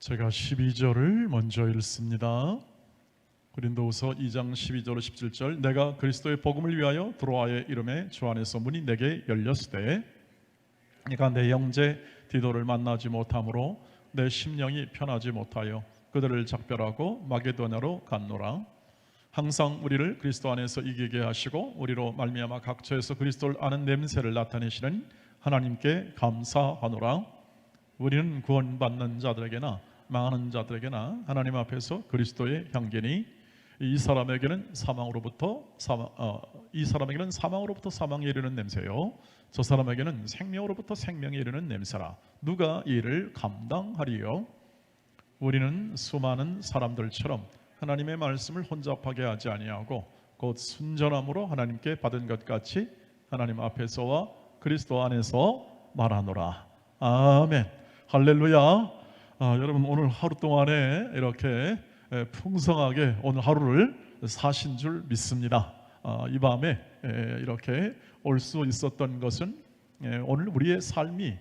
제가 12절을 먼저 읽습니다. 고린도후서 2장 12절 17절 내가 그리스도의 복음을 위하여 드로아의 이름에 주 안에서 문이 내게 열렸으되 내가 내 형제 디도를 만나지 못함으로 내 심령이 편하지 못하여 그들을 작별하고 마게도냐로 갔노라. 항상 우리를 그리스도 안에서 이기게 하시고 우리로 말미암아 각처에서 그리스도를 아는 냄새를 나타내시는 하나님께 감사하노라. 우리는 구원받는 자들에게나 망하는 자들에게나 하나님 앞에서 그리스도의 향기니 이 사람에게는 사망으로부터 사망에 이르는 냄새요 저 사람에게는 생명으로부터 생명에 이르는 냄새라. 누가 이를 감당하리요? 우리는 수많은 사람들처럼 하나님의 말씀을 혼잡하게 하지 아니하고 곧 순전함으로 하나님께 받은 것 같이 하나님 앞에서와 그리스도 안에서 말하노라. 아멘. 할렐루야. 여러분 오늘 하루 동안에 이렇게 풍성하게 오늘 하루를 사신 줄 믿습니다. 이 밤에 이렇게 올 수 있었던 것은 오늘 우리의 삶이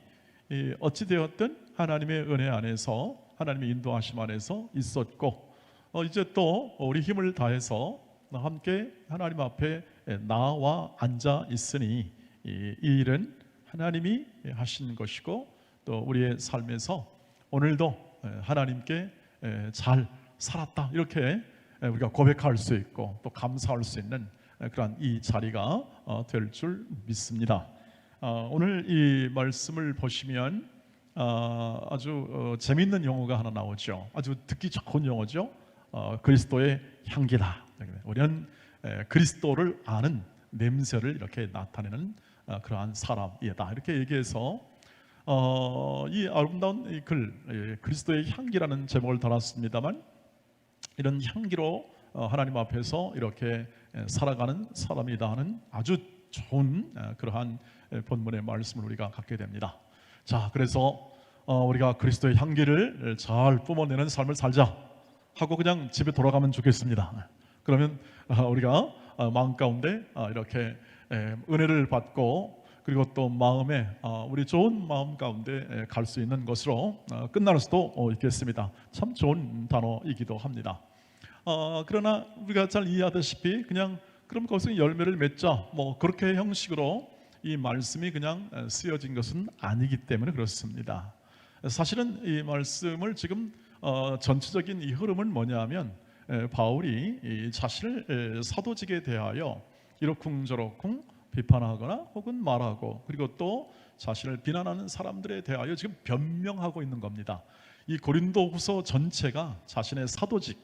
어찌 되었든 하나님의 은혜 안에서 하나님의 인도하심 안에서 있었고 이제 또 우리 힘을 다해서 함께 하나님 앞에 나와 앉아 있으니 이 일은 하나님이 하신 것이고 또 우리의 삶에서 오늘도 하나님께 잘 살았다 이렇게 우리가 고백할 수 있고 또 감사할 수 있는 그런 이 자리가 될 줄 믿습니다. 오늘 이 말씀을 보시면 아주 재미있는 용어가 하나 나오죠. 아주 듣기 좋은 용어죠. 그리스도의 향기다. 우리는 그리스도를 아는 냄새를 이렇게 나타내는 그러한 사람이다 이렇게 얘기해서 이 아름다운 이 글 그리스도의 향기라는 제목을 달았습니다만 이런 향기로 하나님 앞에서 이렇게 살아가는 사람이다 하는 아주 좋은 그러한 본문의 말씀을 우리가 갖게 됩니다. 자, 그래서 우리가 그리스도의 향기를 잘 뿜어내는 삶을 살자 하고 그냥 집에 돌아가면 좋겠습니다. 그러면 우리가 마음 가운데 이렇게 은혜를 받고 그리고 또 마음에 우리 좋은 마음 가운데 갈 수 있는 것으로 끝날 수도 있겠습니다. 참 좋은 단어이기도 합니다. 그러나 우리가 잘 이해하다시피 그냥 그럼 거기서 열매를 맺자 뭐 그렇게 형식으로 이 말씀이 그냥 쓰여진 것은 아니기 때문에 그렇습니다. 사실은 이 말씀을 지금 전체적인 이 흐름은 뭐냐면 바울이 이 자신을 사도직에 대하여 이러쿵저러쿵 비판하거나 혹은 말하고 그리고 또 자신을 비난하는 사람들에 대하여 지금 변명하고 있는 겁니다. 이 고린도후서 전체가 자신의 사도직,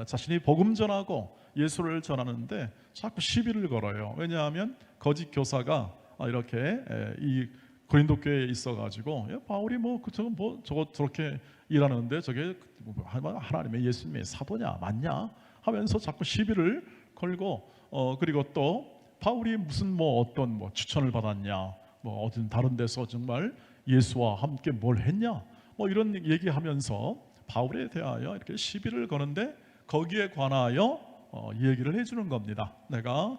자신이 복음 전하고 예수를 전하는데 자꾸 시비를 걸어요. 왜냐하면 거짓 교사가 이렇게 이 고린도 교회에 있어가지고 바울이 저거 저렇게 일하는데 저게 하나님의 예수님의 사도냐 맞냐 하면서 자꾸 시비를 걸고 그리고 또 바울이 무슨 어떤 추천을 받았냐 어떤 다른 데서 정말 예수와 함께 뭘 했냐 이런 얘기하면서 바울에 대하여 이렇게 시비를 거는데 거기에 관하여 얘기를 해주는 겁니다. 내가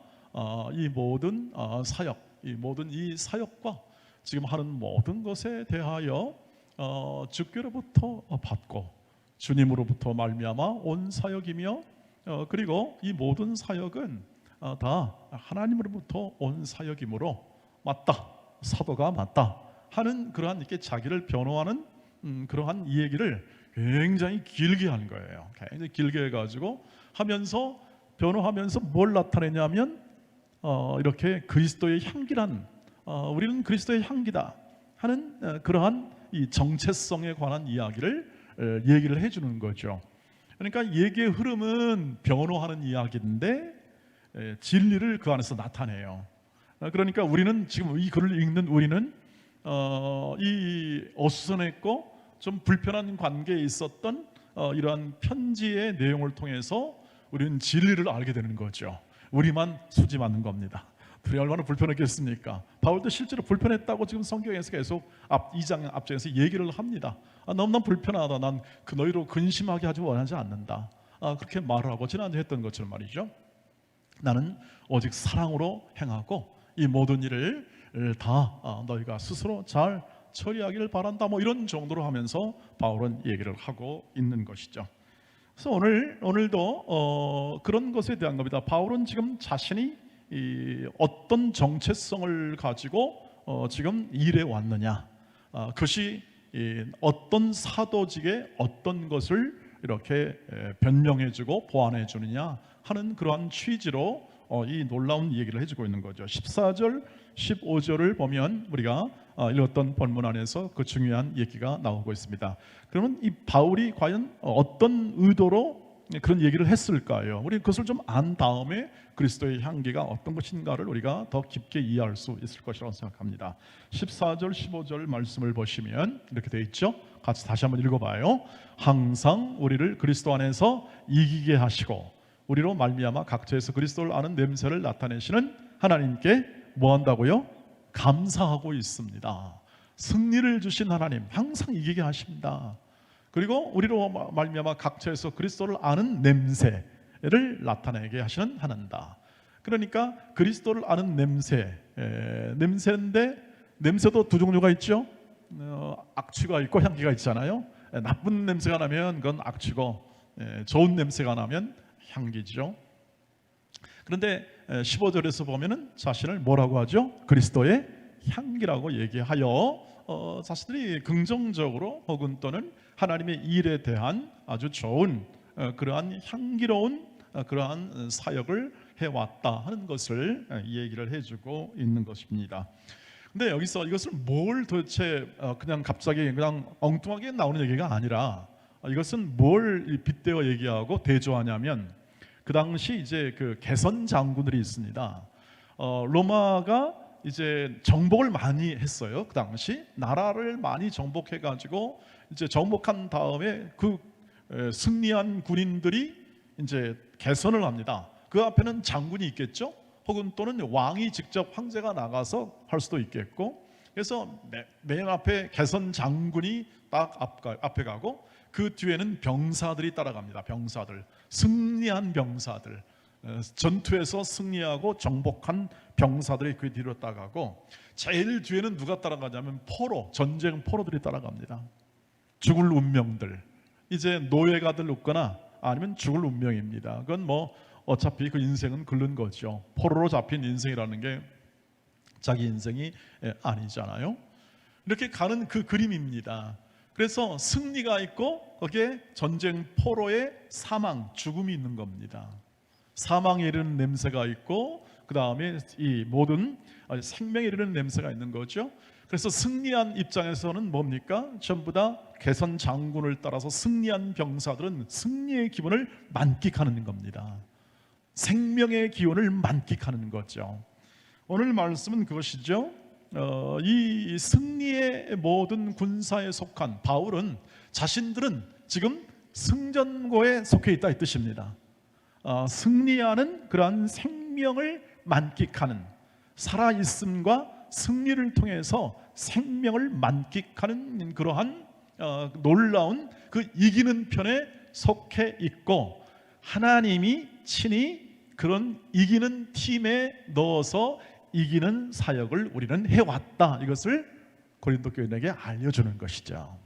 이 모든 사역, 이 모든 이 사역과 지금 하는 모든 것에 대하여 주께로부터 받고 주님으로부터 말미암아 온 사역이며 그리고 이 모든 사역은 다 하나님으로부터 온 사역이므로 맞다, 사도가 맞다 하는 그러한 이렇게 자기를 변호하는 그러한 이 얘기를 굉장히 길게 한 거예요. 굉장히 길게 해가지고 하면서 변호하면서 뭘 나타내냐면 이렇게 그리스도의 향기란 우리는 그리스도의 향기다 하는 그러한 이 정체성에 관한 이야기를 얘기를 해주는 거죠. 그러니까 얘기의 흐름은 변호하는 이야기인데 진리를 그 안에서 나타내요. 그러니까 우리는 지금 이 글을 읽는 우리는 이 어수선했고 좀 불편한 관계에 있었던 이러한 편지의 내용을 통해서 우리는 진리를 알게 되는 거죠. 우리만 수지 맞는 겁니다. 둘이 얼마나 불편했겠습니까? 바울도 실제로 불편했다고 지금 성경에서 계속 2장 앞장에서 얘기를 합니다. 너무나 불편하다. 난 그 너희로 근심하게 하지 원하지 않는다. 그렇게 말을 하고 지난주에 했던 것처럼 말이죠. 나는 오직 사랑으로 행하고 이 모든 일을 다 너희가 스스로 잘 처리하기를 바란다. 뭐 이런 정도로 하면서 바울은 얘기를 하고 있는 것이죠. 그래서 오늘도 그런 것에 대한 겁니다. 바울은 지금 자신이 어떤 정체성을 가지고 지금 일해 왔느냐, 그것이 어떤 사도직의 어떤 것을 이렇게 변명해주고 보완해 주느냐 하는 그러한 취지로 이 놀라운 얘기를 해주고 있는 거죠. 14절 15절을 보면 우리가 읽었던 본문 안에서 그 중요한 얘기가 나오고 있습니다. 그러면 이 바울이 과연 어떤 의도로 그런 얘기를 했을까요? 우리 그것을 좀 안 다음에 그리스도의 향기가 어떤 것인가를 우리가 더 깊게 이해할 수 있을 것이라고 생각합니다. 14절 15절 말씀을 보시면 이렇게 되어 있죠. 같이 다시 한번 읽어봐요. 항상 우리를 그리스도 안에서 이기게 하시고 우리로 말미암아 각처에서 그리스도를 아는 냄새를 나타내시는 하나님께 뭐 한다고요? 감사하고 있습니다. 승리를 주신 하나님 항상 이기게 하십니다. 그리고 우리로 말미암아 각처에서 그리스도를 아는 냄새를 나타내게 하시는 하나님다. 그러니까 그리스도를 아는 냄새인데 냄새도 두 종류가 있죠. 악취가 있고 향기가 있잖아요. 나쁜 냄새가 나면 그건 악취고 좋은 냄새가 나면 향기죠. 그런데 15절에서 보면은 자신을 뭐라고 하죠? 그리스도의 향기라고 얘기하여 자신들이 긍정적으로 혹은 또는 하나님의 일에 대한 아주 좋은 그러한 향기로운 그러한 사역을 해왔다 하는 것을 얘기를 해주고 있는 것입니다. 근데 여기서 이것을 뭘 도대체 그냥 갑자기 그냥 엉뚱하게 나오는 얘기가 아니라 이것은 뭘 빗대어 얘기하고 대조하냐면 그 당시 이제 그 개선 장군들이 있습니다. 로마가 이제 정복을 많이 했어요. 그 당시 나라를 많이 정복해 가지고 이제 정복한 다음에 그 승리한 군인들이 이제 개선을 합니다. 그 앞에는 장군이 있겠죠. 혹은 또는 왕이 직접 황제가 나가서 할 수도 있겠고. 그래서 맨 앞에 개선 장군이 딱 앞에 가고 그 뒤에는 병사들이 따라갑니다. 병사들, 승리한 병사들, 전투에서 승리하고 정복한 병사들이 그 뒤로 따라가고 제일 뒤에는 누가 따라가냐면 전쟁 포로들이 따라갑니다. 죽을 운명들, 이제 노예가 될 없거나 아니면 죽을 운명입니다. 그건 뭐 어차피 그 인생은 긁는 거죠. 포로로 잡힌 인생이라는 게 자기 인생이 아니잖아요. 이렇게 가는 그 그림입니다. 그래서 승리가 있고 거기에 전쟁 포로의 사망, 죽음이 있는 겁니다. 사망에 이르는 냄새가 있고 그 다음에 이 모든 생명에 이르는 냄새가 있는 거죠. 그래서 승리한 입장에서는 뭡니까? 전부 다 개선 장군을 따라서 승리한 병사들은 승리의 기분을 만끽하는 겁니다. 생명의 기운을 만끽하는 거죠. 오늘 말씀은 그것이죠. 이 승리의 모든 군사에 속한 바울은 자신들은 지금 승전고에 속해 있다 이 뜻입니다. 승리하는 그러한 생명을 만끽하는, 살아있음과 승리를 통해서 생명을 만끽하는 그러한 놀라운 그 이기는 편에 속해 있고 하나님이 친히 그런 이기는 팀에 넣어서 이기는 사역을 우리는 해왔다. 이것을 고린도 교인에게 알려주는 것이죠.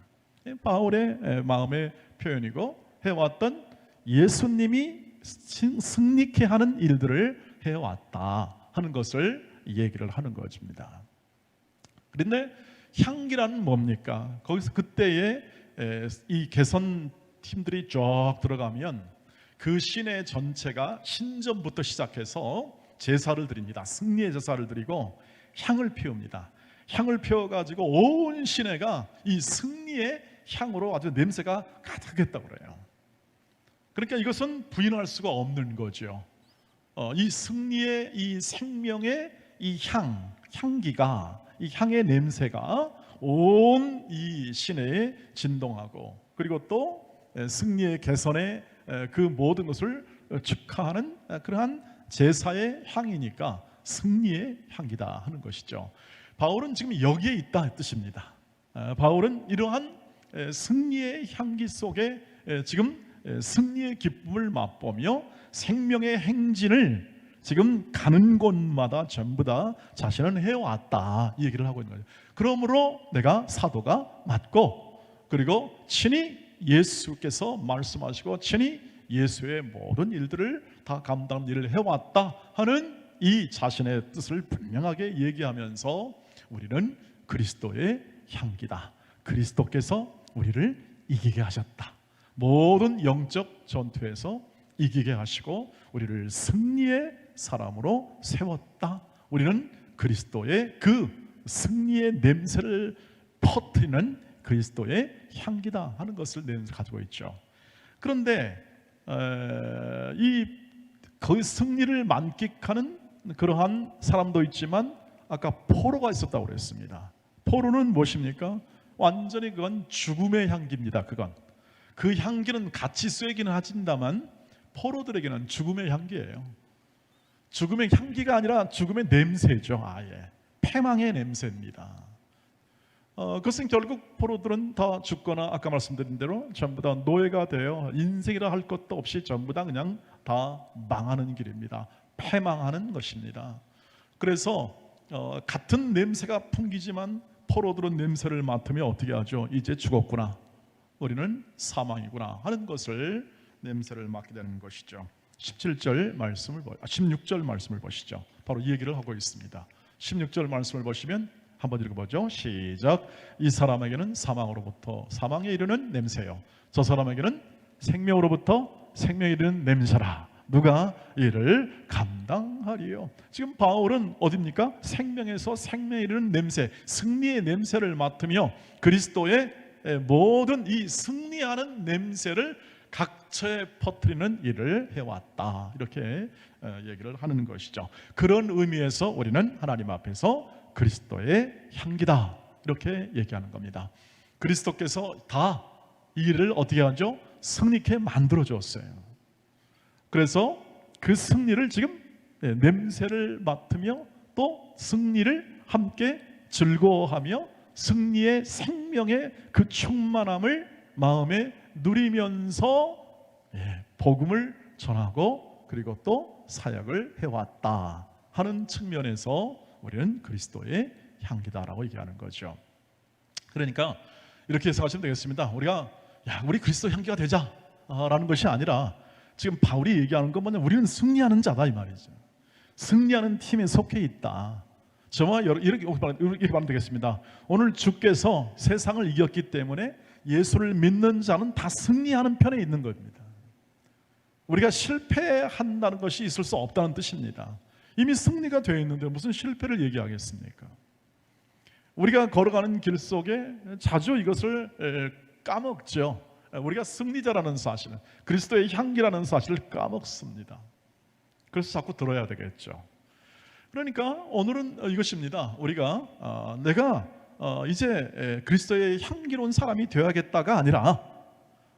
바울의 마음의 표현이고 해왔던 예수님이 승리케 하는 일들을 해왔다 하는 것을 얘기를 하는 것입니다. 그런데 향기란 뭡니까? 거기서 그때에 이 개선 팀들이 쭉 들어가면 그 시내 전체가 신전부터 시작해서 제사를 드립니다. 승리의 제사를 드리고 향을 피웁니다. 향을 피워가지고 온 시내가 이 승리의 향으로 아주 냄새가 가득했다고 그래요. 그러니까 이것은 부인할 수가 없는 거죠. 이 승리의 이 생명의 이 향기가, 이 향의 냄새가 온 이 시내에 진동하고, 그리고 또 승리의 개선의 그 모든 것을 축하하는 그러한 제사의 향이니까 승리의 향기다 하는 것이죠. 바울은 지금 여기에 있다 뜻입니다. 바울은 이러한 승리의 향기 속에 지금 승리의 기쁨을 맛보며 생명의 행진을 지금 가는 곳마다 전부 다 자신은 해왔다 이 얘기를 하고 있는 거죠. 그러므로 내가 사도가 맞고, 그리고 친히 예수께서 말씀하시고 친히 예수의 모든 일들을 다 감당 일을 해왔다 하는 이 자신의 뜻을 분명하게 얘기하면서 우리는 그리스도의 향기다, 그리스도께서 우리를 이기게 하셨다, 모든 영적 전투에서 이기게 하시고 우리를 승리의 사람으로 세웠다, 우리는 그리스도의 그 승리의 냄새를 퍼뜨리는 그리스도의 향기다 하는 것을 가지고 있죠. 그런데 그 승리를 만끽하는 그러한 사람도 있지만 아까 포로가 있었다고 그랬습니다. 포로는 무엇입니까? 완전히 그건 죽음의 향기입니다. 그 향기는 같이 쐬기는 하진다만 포로들에게는 죽음의 향기예요. 죽음의 향기가 아니라 죽음의 냄새죠. 아예 패망의 냄새입니다. 그것은 결국 포로들은 다 죽거나 아까 말씀드린 대로 전부 다 노예가 되어 인생이라 할 것도 없이 전부 다 그냥 다 망하는 길입니다. 패망하는 것입니다. 그래서 같은 냄새가 풍기지만 포로들은 냄새를 맡으며 어떻게 하죠? 이제 죽었구나, 우리는 사망이구나 하는 것을 냄새를 맡게 되는 것이죠. 16절 말씀을 보시죠. 바로 이 얘기를 하고 있습니다. 16절 말씀을 보시면 한번 읽어보죠. 시작. 이 사람에게는 사망으로부터 사망에 이르는 냄새요, 저 사람에게는 생명으로부터 생명에 이르는 냄새라. 누가 이를 감당하리요? 지금 바울은 어디입니까? 생명에서 생명에 이르는 냄새, 승리의 냄새를 맡으며 그리스도의 모든 이 승리하는 냄새를 각처에 퍼뜨리는 일을 해왔다, 이렇게 얘기를 하는 것이죠. 그런 의미에서 우리는 하나님 앞에서 그리스도의 향기다, 이렇게 얘기하는 겁니다. 그리스도께서 다 이 일을 어떻게 하죠? 승리케 만들어 줬어요. 그래서 그 승리를 지금 냄새를 맡으며 또 승리를 함께 즐거워하며 승리의 생명의 그 충만함을 마음에 누리면서 복음을 전하고 그리고 또 사역을 해왔다 하는 측면에서 우리는 그리스도의 향기다라고 얘기하는 거죠. 그러니까 이렇게 생각하시면 되겠습니다. 우리 그리스도 향기가 되자 라는 것이 아니라 지금 바울이 얘기하는 건 뭐냐, 우리는 승리하는 자다 이 말이죠. 승리하는 팀에 속해 있다. 저와 이렇게 말하면 되겠습니다. 오늘 주께서 세상을 이겼기 때문에 예수를 믿는 자는 다 승리하는 편에 있는 겁니다. 우리가 실패한다는 것이 있을 수 없다는 뜻입니다. 이미 승리가 되어 있는데 무슨 실패를 얘기하겠습니까? 우리가 걸어가는 길 속에 자주 이것을 까먹죠. 우리가 승리자라는 사실, 그리스도의 향기라는 사실을 까먹습니다. 그래서 자꾸 들어야 되겠죠. 그러니까 오늘은 이것입니다. 우리가 내가 이제 그리스도의 향기로운 사람이 되어야겠다가 아니라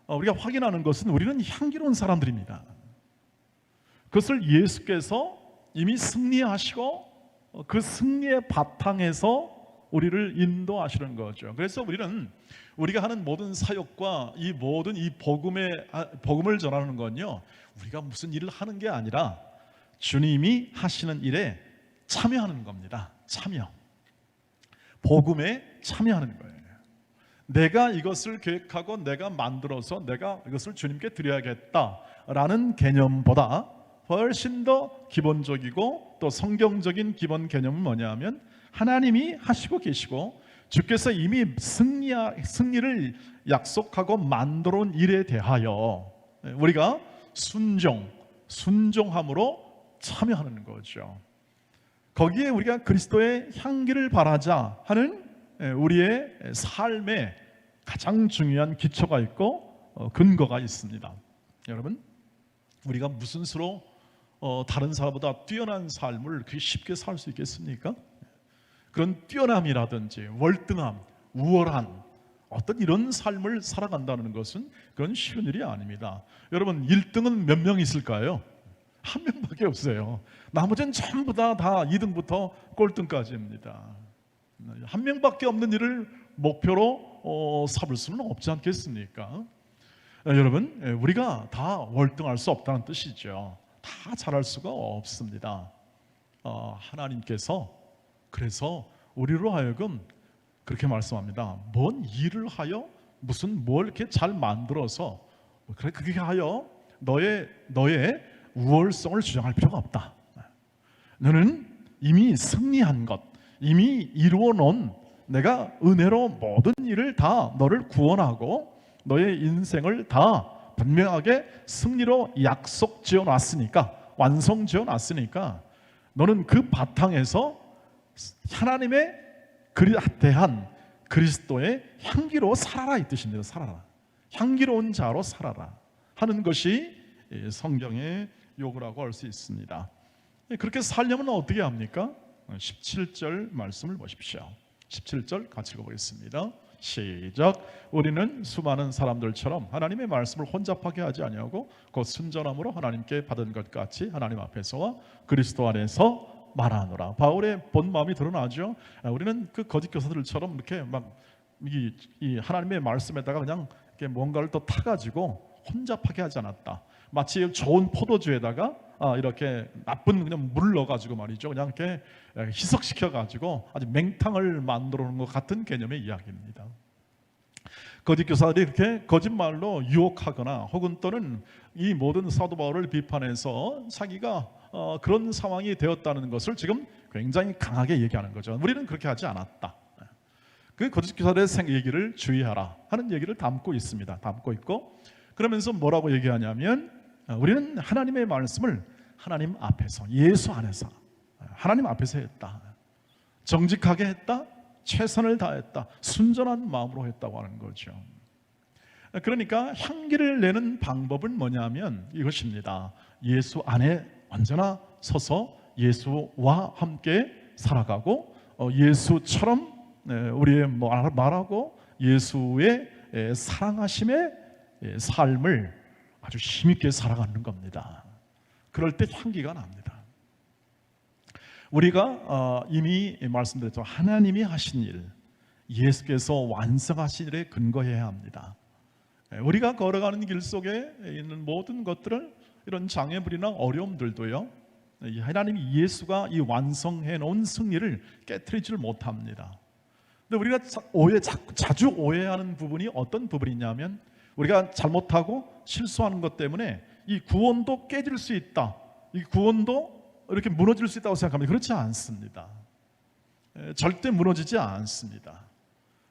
우리가 확인하는 것은 우리는 향기로운 사람들입니다. 그것을 예수께서 이미 승리하시고 그 승리의 바탕에서 우리를 인도하시는 거죠. 그래서 우리가 하는 모든 사역과 이 모든 이 복음을 전하는 건요, 우리가 무슨 일을 하는 게 아니라 주님이 하시는 일에 참여하는 겁니다. 참여. 복음에 참여하는 거예요. 내가 이것을 계획하고 내가 만들어서 내가 이것을 주님께 드려야겠다라는 개념보다 훨씬 더 기본적이고 또 성경적인 기본 개념은 뭐냐면 하나님이 하시고 계시고 주께서 이미 승리를 약속하고 만들어 온 일에 대하여 우리가 순종함으로 참여하는 거죠. 거기에 우리가 그리스도의 향기를 바라자 하는 우리의 삶에 가장 중요한 기초가 있고 근거가 있습니다. 여러분, 우리가 무슨 수로 다른 사람보다 뛰어난 삶을 그렇게 쉽게 살 수 있겠습니까? 그런 뛰어남이라든지 월등함, 우월한 어떤 이런 삶을 살아간다는 것은 그건 쉬운 일이 아닙니다. 여러분, 1등은 몇 명 있을까요? 한 명밖에 없어요. 나머지는 전부 다 2등부터 꼴등까지입니다. 한 명밖에 없는 일을 목표로 삼을 수는 없지 않겠습니까? 여러분, 우리가 다 월등할 수 없다는 뜻이죠. 다 잘할 수가 없습니다. 하나님께서 그래서 우리로 하여금 그렇게 말씀합니다. 뭔 일을 하여 무슨 뭘 이렇게 잘 만들어서 그래 그게 하여 너의 우월성을 주장할 필요가 없다. 너는 이미 승리한 것, 이미 이루어 놓은 내가 은혜로 모든 일을 다 너를 구원하고 너의 인생을 다 분명하게 승리로 약속 지어 놨으니까, 완성 지어 놨으니까 너는 그 바탕에서 하나님의 대한 그리스도의 향기로 살아라 이 뜻입니다. 살아라. 향기로운 자로 살아라 하는 것이 성경의 요구라고 할 수 있습니다. 그렇게 살려면 어떻게 합니까? 17절 말씀을 보십시오. 17절 같이 읽어보겠습니다. 시작. 우리는 수많은 사람들처럼 하나님의 말씀을 혼잡하게 하지 아니하고 곧 순전함으로 하나님께 받은 것 같이 하나님 앞에서와 그리스도 안에서 말하노라. 바울의 본 마음이 드러나죠. 우리는 그 거짓 교사들처럼 이렇게 막 이 하나님의 말씀에다가 그냥 이렇게 뭔가를 또 타가지고 혼잡하게 하지 않았다. 마치 좋은 포도주에다가 이렇게 나쁜 그냥 물을 넣어가지고 말이죠. 그냥 이렇게 희석시켜가지고 아주 맹탕을 만들어 놓은 것 같은 개념의 이야기입니다. 거짓 교사들이 이렇게 거짓말로 유혹하거나 혹은 또는 이 모든 사도 바울을 비판해서 자기가 그런 상황이 되었다는 것을 지금 굉장히 강하게 얘기하는 거죠. 우리는 그렇게 하지 않았다. 그 거짓 교사들의 얘기를 주의하라 하는 얘기를 담고 있습니다. 담고 있고 그러면서 뭐라고 얘기하냐면 우리는 하나님의 말씀을 하나님 앞에서, 예수 안에서, 하나님 앞에서 했다. 정직하게 했다. 최선을 다했다. 순전한 마음으로 했다고 하는 거죠. 그러니까 향기를 내는 방법은 뭐냐면 이것입니다. 예수 안에 언제나 서서 예수와 함께 살아가고 예수처럼 우리의 말하고 예수의 사랑하심의 삶을 아주 힘있게 살아가는 겁니다. 그럴 때 향기가 납니다. 우리가 이미 말씀드렸죠. 하나님이 하신 일, 예수께서 완성하신 일에 근거해야 합니다. 우리가 걸어가는 길 속에 있는 모든 것들을 이런 장애물이나 어려움들도요, 하나님이 예수가 이 완성해 놓은 승리를 깨트리지를 못합니다. 근데 우리가 자주 오해하는 부분이 어떤 부분이냐면 우리가 잘못하고 실수하는 것 때문에 이 구원도 깨질 수 있다, 이 구원도 이렇게 무너질 수 있다고 생각합니다. 그렇지 않습니다. 절대 무너지지 않습니다.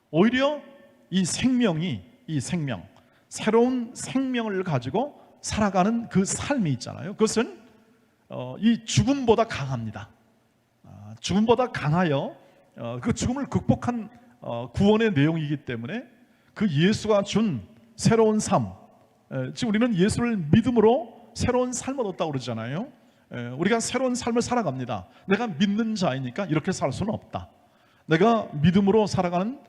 오히려 이 생명, 새로운 생명을 가지고 살아가는 그 삶이 있잖아요. 그것은 이 죽음보다 강합니다. 죽음보다 강하여 그 죽음을 극복한 구원의 내용이기 때문에 그 예수가 준 새로운 삶, 지금 우리는 예수를 믿음으로 새로운 삶을 얻었다고 그러잖아요. 우리가 새로운 삶을 살아갑니다. 내가 믿는 자이니까 이렇게 살 수는 없다. 내가 믿음으로 살아가는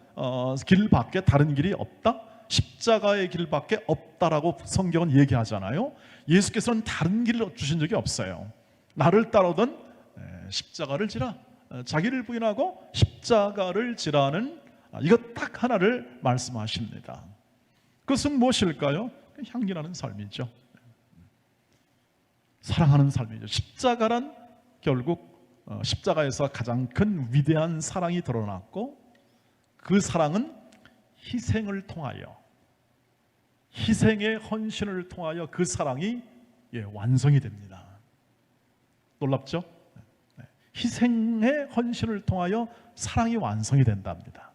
길밖에 다른 길이 없다. 십자가의 길밖에 없다라고 성경은 얘기하잖아요. 예수께서는 다른 길을 주신 적이 없어요. 나를 따르던 십자가를 지라, 자기를 부인하고 십자가를 지라는 이것 딱 하나를 말씀하십니다. 그것은 무엇일까요? 향기나는 삶이죠. 사랑하는 삶이죠. 십자가란 결국 십자가에서 가장 큰 위대한 사랑이 드러났고 그 사랑은 희생을 통하여, 희생의 헌신을 통하여 그 사랑이 완성이 됩니다. 놀랍죠? 희생의 헌신을 통하여 사랑이 완성이 된답니다.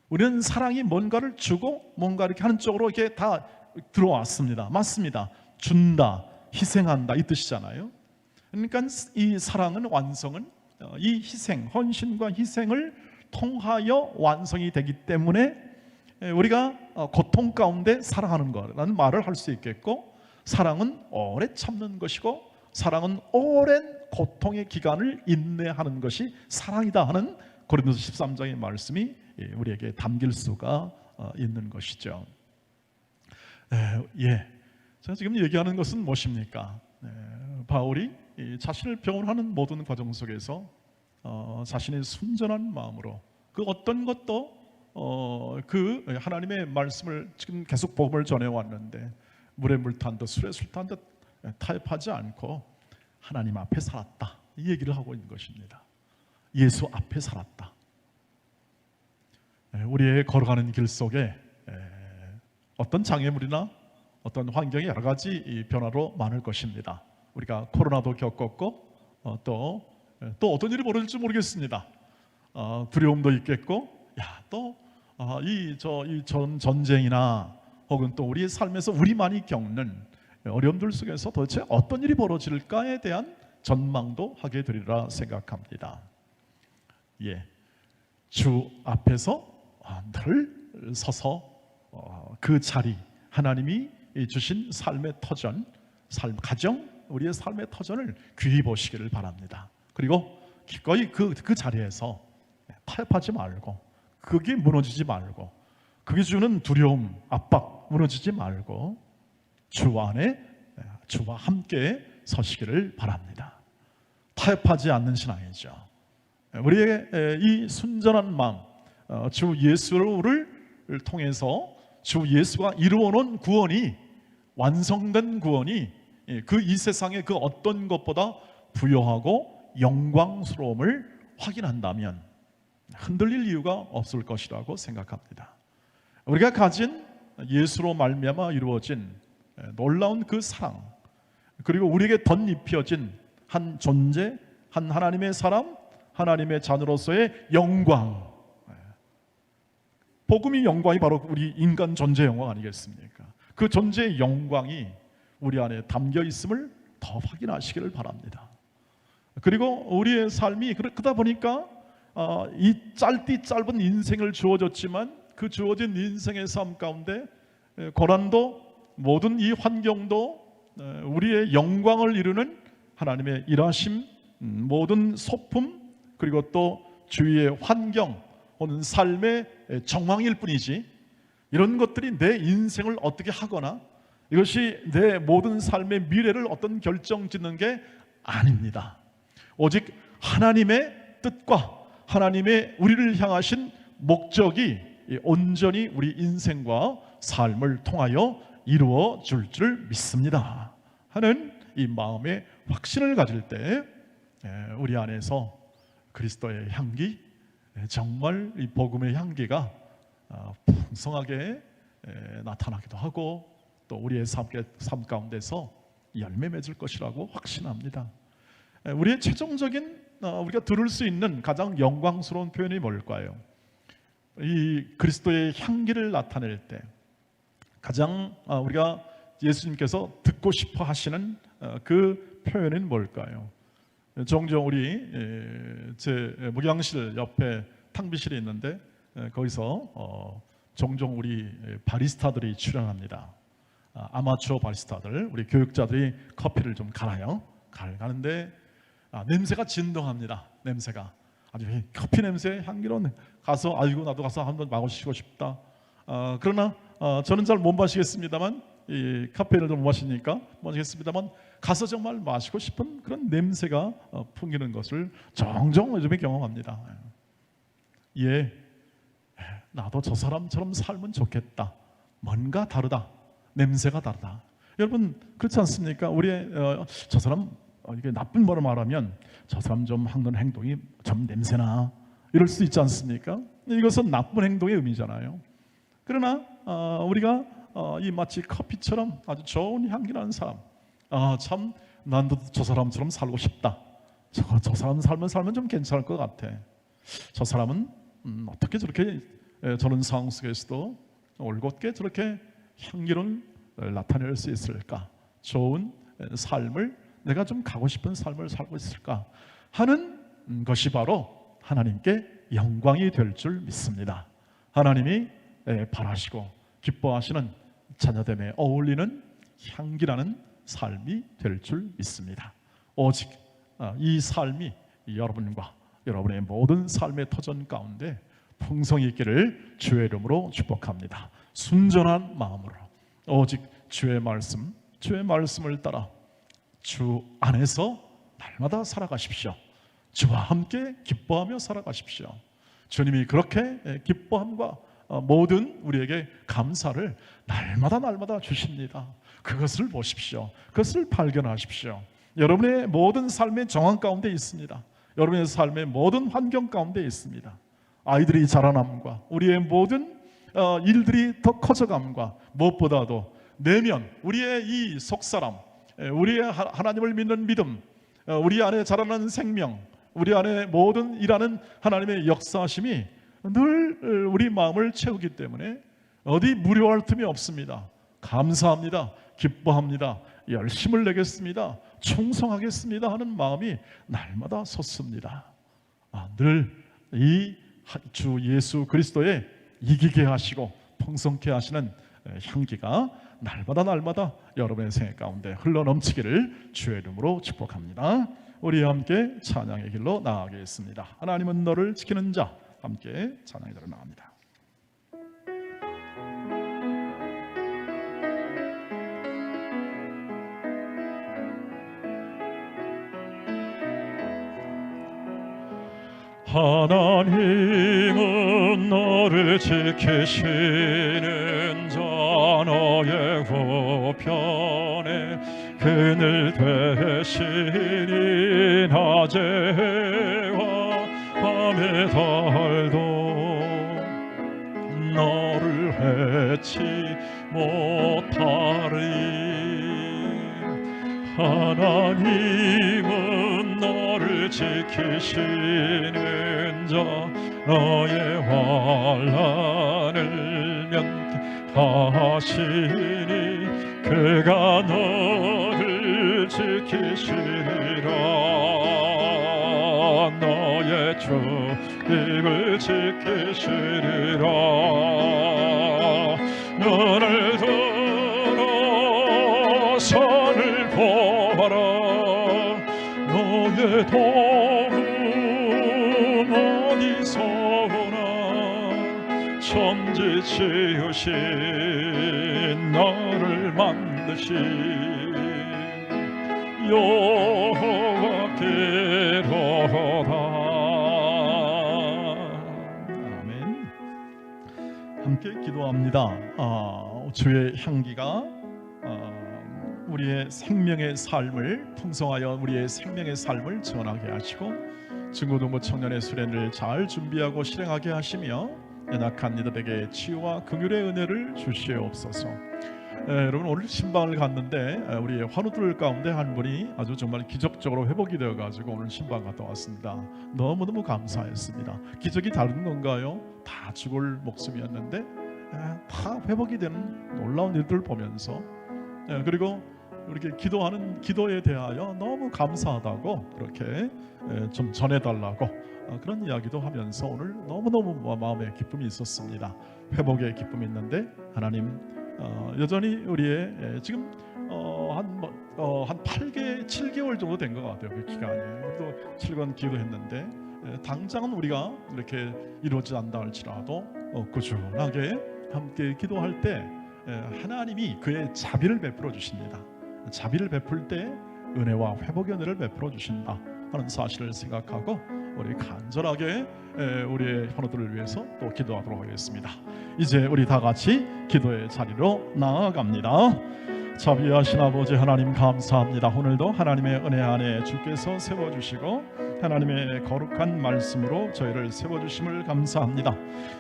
우리는 사랑이 뭔가를 주고 뭔가 이렇게 하는 쪽으로 이렇게 다 들어왔습니다. 맞습니다. 준다, 희생한다 이 뜻이잖아요. 그러니까 이 사랑은, 완성은 이 희생, 헌신과 희생을 통하여 완성이 되기 때문에 우리가 고통 가운데 사랑하는 거라는 말을 할 수 있겠고, 사랑은 오래 참는 것이고 사랑은 오랜 고통의 기간을 인내하는 것이 사랑이다 하는 고린도서 13장의 말씀이 우리에게 담길 수가 있는 것이죠. 제가 지금 얘기하는 것은 무엇입니까? 바울이 자신을 변호하는 모든 과정 속에서 자신의 순전한 마음으로 그 어떤 것도 그 하나님의 말씀을 지금 계속 복음을 전해왔는데 물에 물 탄 듯 술에 술 탄 듯 타협하지 않고 하나님 앞에 살았다, 이 얘기를 하고 있는 것입니다. 예수 앞에 살았다. 우리의 걸어가는 길 속에 어떤 장애물이나 어떤 환경이 여러 가지 변화로 많을 것입니다. 우리가 코로나도 겪었고 또 어떤 일이 벌어질지 모르겠습니다. 두려움도 있겠고, 이 전쟁이나 혹은 또 우리의 삶에서 우리만이 겪는 어려움들 속에서 도대체 어떤 일이 벌어질까에 대한 전망도 하게 되리라 생각합니다. 주 앞에서 늘 서서 그 자리, 하나님이 주신 삶의 터전, 가정, 우리의 삶의 터전을 귀히 보시기를 바랍니다. 그리고 기꺼이 그 자리에서 타협하지 말고, 그게 무너지지 말고, 그게 주는 두려움, 압박 무너지지 말고 주 안에 주와 함께 서시기를 바랍니다. 타협하지 않는 신앙이죠. 우리의 이 순전한 마음, 주 예수를 통해서 주 예수가 이루어놓은 구원이, 완성된 구원이 그 이 세상의 그 어떤 것보다 부요하고 영광스러움을 확인한다면 흔들릴 이유가 없을 것이라고 생각합니다. 우리가 가진 예수로 말미암아 이루어진 놀라운 그 사랑, 그리고 우리에게 덧입혀진 한 존재, 한 하나님의 사람, 하나님의 자녀로서의 영광, 복음의 영광이 바로 우리 인간 존재 영광 아니겠습니까? 그 존재의 영광이 우리 안에 담겨 있음을 더 확인하시기를 바랍니다. 그리고 우리의 삶이 그러다 보니까 이 짧은 인생을 주어졌지만 그 주어진 인생의 삶 가운데 고난도, 모든 이 환경도 우리의 영광을 이루는 하나님의 일하심, 모든 소품, 그리고 또 주위의 환경 혹은 삶의 정황일 뿐이지, 이런 것들이 내 인생을 어떻게 하거나 이것이 내 모든 삶의 미래를 어떤 결정짓는 게 아닙니다. 오직 하나님의 뜻과 하나님의 우리를 향하신 목적이 온전히 우리 인생과 삶을 통하여 이루어질 줄 믿습니다 하는 이 마음의 확신을 가질 때 우리 안에서 그리스도의 향기, 정말 이 복음의 향기가 풍성하게 나타나기도 하고, 또 우리의 삶 가운데서 열매 맺을 것이라고 확신합니다. 우리의 최종적인 우리가 들을 수 있는 가장 영광스러운 표현이 뭘까요? 이 그리스도의 향기를 나타낼 때 가장 우리가 예수님께서 듣고 싶어 하시는 그 표현은 뭘까요? 종종 우리 제 목양실 옆에 탕비실이 있는데 거기서 종종 우리 바리스타들이 출연합니다. 아마추어 바리스타들, 우리 교육자들이 커피를 좀 갈아요. 가는데 냄새가 진동합니다. 냄새가 아주 커피 냄새, 향기로운, 가서 아이고 나도 가서 한번 마시고 싶다. 그러나 저는 잘 못 마시겠습니다만, 이 카페를 좀 못 마시니까 못 마시겠습니다만 가서 정말 마시고 싶은 그런 냄새가 풍기는 것을 종종 요즘에 경험합니다. 나도 저 사람처럼 살면 좋겠다. 뭔가 다르다. 냄새가 다르다. 여러분 그렇지 않습니까? 우리의 저 사람, 이게 나쁜 말로 말하면 저 사람 좀 하는 행동이 좀 냄새나, 이럴 수 있지 않습니까? 이것은 나쁜 행동의 의미잖아요. 그러나 우리가 이 마치 커피처럼 아주 좋은 향기 나는 사람, 참 난도 저 사람처럼 살고 싶다. 저 사람 살면 좀 괜찮을 것 같아. 저 사람은 어떻게 저렇게 저런 상황 속에서도 올곧게 저렇게 향기를 나타낼 수 있을까? 좋은 삶을, 내가 좀 가고 싶은 삶을 살고 있을까 하는 것이 바로 하나님께 영광이 될 줄 믿습니다. 하나님이 바라시고 기뻐하시는 자녀됨에 어울리는 향기라는 삶이 될 줄 믿습니다. 오직 이 삶이 여러분과 여러분의 모든 삶의 터전 가운데 풍성히 있기를 주의 이름으로 축복합니다. 순전한 마음으로 오직 주의 말씀을 따라 주 안에서 날마다 살아가십시오. 주와 함께 기뻐하며 살아가십시오. 주님이 그렇게 기뻐함과 모든 우리에게 감사를 날마다 주십니다. 그것을 보십시오. 그것을 발견하십시오. 여러분의 모든 삶의 정황 가운데 있습니다. 여러분의 삶의 모든 환경 가운데 있습니다. 아이들이 자라남과 우리의 모든 일들이 더 커져감과 무엇보다도 내면 우리의 이 속사람, 우리의 하나님을 믿는 믿음, 우리 안에 자라나는 생명, 우리 안에 모든 일하는 하나님의 역사하심이 늘 우리 마음을 채우기 때문에 어디 무료할 틈이 없습니다. 감사합니다. 기뻐합니다. 열심을 내겠습니다. 충성하겠습니다 하는 마음이 날마다 솟습니다. 늘 이 주 예수 그리스도의 이기게 하시고 풍성케 하시는 향기가 날마다 여러분의 생애 가운데 흘러넘치기를 주의 이름으로 축복합니다. 우리 함께 찬양의 길로 나아가겠습니다. 하나님은 너를 지키는 자, 함께 찬양의 길로 나갑니다. 하나님은 너를 지키시는 자, 너의 우편에 그늘 되시니 낮에와 밤의 달도 너를 해치 못하리. 하나님은 너를 지키시는 자, 너의 환난을 면케하시니 그가 너를 지키시리라. 너의 주님을 지키시리라. 눈을 들어 산을 보아라. 너의 도움 어디서 오나. 천지 지으신 너를 만드신 여호와께로다. 아멘. 함께 기도합니다. 주의 향기가 우리의 생명의 삶을 풍성하여 우리의 생명의 삶을 전하게 하시고 중고등부 청년의 수련을 잘 준비하고 실행하게 하시며 연약한 이들에게 치유와 긍휼의 은혜를 주시옵소서. 여러분, 오늘 신방을 갔는데 우리 환우들 가운데 한 분이 아주 정말 기적적으로 회복이 되어가지고 오늘 신방 갔다 왔습니다. 너무너무 감사했습니다. 기적이 다른 건가요? 다 죽을 목숨이었는데 다 회복이 되는 놀라운 일들을 보면서 그리고 이렇게 기도하는 기도에 대하여 너무 감사하다고 그렇게 좀 전해달라고 그런 이야기도 하면서 오늘 너무너무 마음에 기쁨이 있었습니다. 회복의 기쁨이 있는데 하나님 여전히 우리의 지금 한 7개월 정도 된 것 같아요. 그 기간이. 또 7번 기도했는데 당장은 우리가 이렇게 이루어지지 않다 할지라도 꾸준하게 함께 기도할 때 하나님이 그의 자비를 베풀어 주십니다. 자비를 베풀 때 은혜와 회복의 은혜를 베풀어 주신다 하는 사실을 생각하고 우리 간절하게 우리의 현우들을 위해서 또 기도하도록 하겠습니다. 이제 우리 다 같이 기도의 자리로 나아갑니다. 자비하신 아버지 하나님 감사합니다. 오늘도 하나님의 은혜 안에 주께서 세워주시고 하나님의 거룩한 말씀으로 저희를 세워주심을 감사합니다.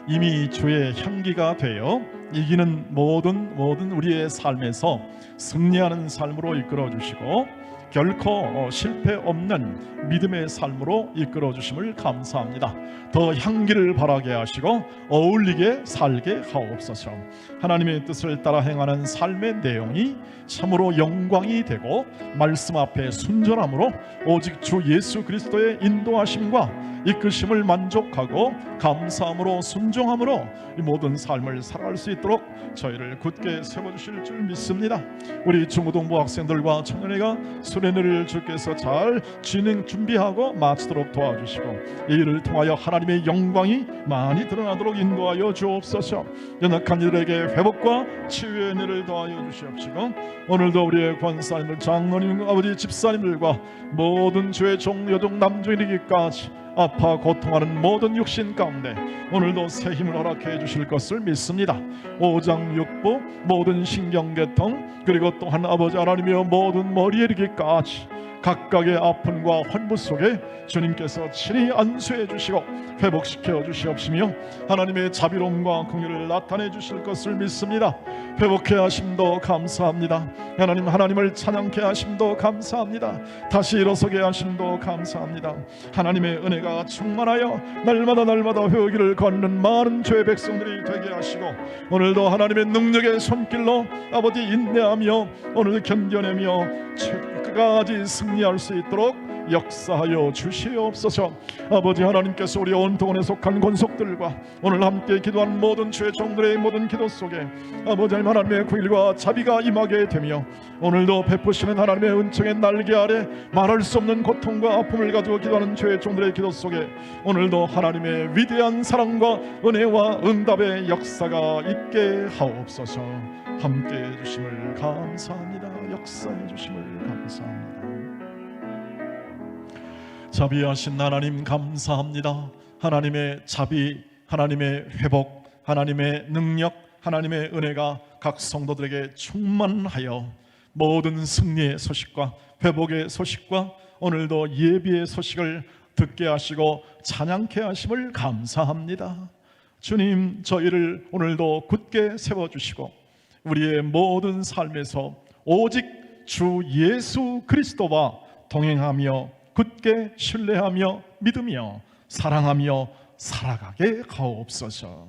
이미 주의 향기가 되어 이기는 모든 우리의 삶에서 승리하는 삶으로 이끌어주시고 결코 실패 없는 믿음의 삶으로 이끌어 주심을 감사합니다. 더 향기를 바라게 하시고 어울리게 살게 하옵소서. 하나님의 뜻을 따라 행하는 삶의 내용이 참으로 영광이 되고 말씀 앞에 순전함으로 오직 주 예수 그리스도의 인도하심과 이끄심을 만족하고 감사함으로 순종함으로 이 모든 삶을 살아갈 수 있도록 저희를 굳게 세워주실 줄 믿습니다. 우리 중고등부 학생들과 청년회가 수련회를 주께서 잘 진행 준비하고 마치도록 도와주시고 이 일을 통하여 하나님의 영광이 많이 드러나도록 인도하여 주옵소서. 연약한 이들에게 회복과 치유의 은혜를 더하여 주시옵시고 오늘도 우리의 권사님들 장로님 아버지 집사님들과 모든 주의 종 여종 남종이기까지 아파 고통하는 모든 육신 가운데 오늘도 새 힘을 허락해 주실 것을 믿습니다. 오장육부 모든 신경계통 그리고 또한 아버지 하나님이여 모든 머리에 이르기까지 각각의 아픔과 환부 속에 주님께서 친히 안수해 주시고 회복시켜 주시옵시며 하나님의 자비로움과 긍휼을 나타내 주실 것을 믿습니다. 회복해 하심도 감사합니다. 하나님을 찬양케 하심도 감사합니다. 다시 일어서게 하심도 감사합니다. 하나님의 은혜가 충만하여 날마다 회오기를 걷는 많은 죄의 백성들이 되게 하시고 오늘도 하나님의 능력의 손길로 아버지 인내하며 오늘 견뎌내며 끝까지 승리할 수 있도록 역사하여 주시옵소서. 아버지 하나님께서 우리 온통원에 속한 권속들과 오늘 함께 기도한 모든 주의 종들의 모든 기도 속에 아버지 하나님의 긍휼과 자비가 임하게 되며 오늘도 베푸시는 하나님의 은총의 날개 아래 말할 수 없는 고통과 아픔을 가지고 기도하는 주의 종들의 기도 속에 오늘도 하나님의 위대한 사랑과 은혜와 응답의 역사가 있게 하옵소서. 함께 해주심을 감사합니다. 역사해 주심을 감사합니다. 자비하신 하나님 감사합니다. 하나님의 자비, 하나님의 회복, 하나님의 능력, 하나님의 은혜가 각 성도들에게 충만하여 모든 승리의 소식과 회복의 소식과 오늘도 예비의 소식을 듣게 하시고 찬양케 하심을 감사합니다. 주님, 저희를 오늘도 굳게 세워주시고 우리의 모든 삶에서 오직 주 예수 그리스도와 동행하며 굳게 신뢰하며 믿으며 사랑하며 살아가게 하옵소서.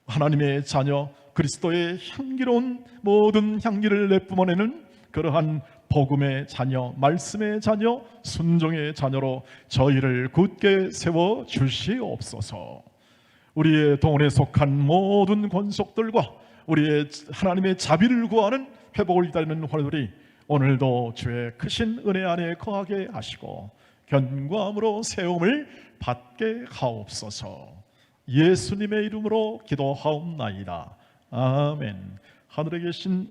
하나님의 자녀 그리스도의 향기로운 모든 향기를 내뿜어내는 그러한 복음의 자녀, 말씀의 자녀, 순종의 자녀로 저희를 굳게 세워 주시옵소서. 우리의 동원에 속한 모든 권속들과 우리의 하나님의 자비를 구하는 회복을 기다리는 활들이 오늘도 주의 크신 은혜 안에 거하게 하시고 견고함으로 세움을 받게 하옵소서. 예수님의 이름으로 기도하옵나이다. 아멘. 하늘에 계신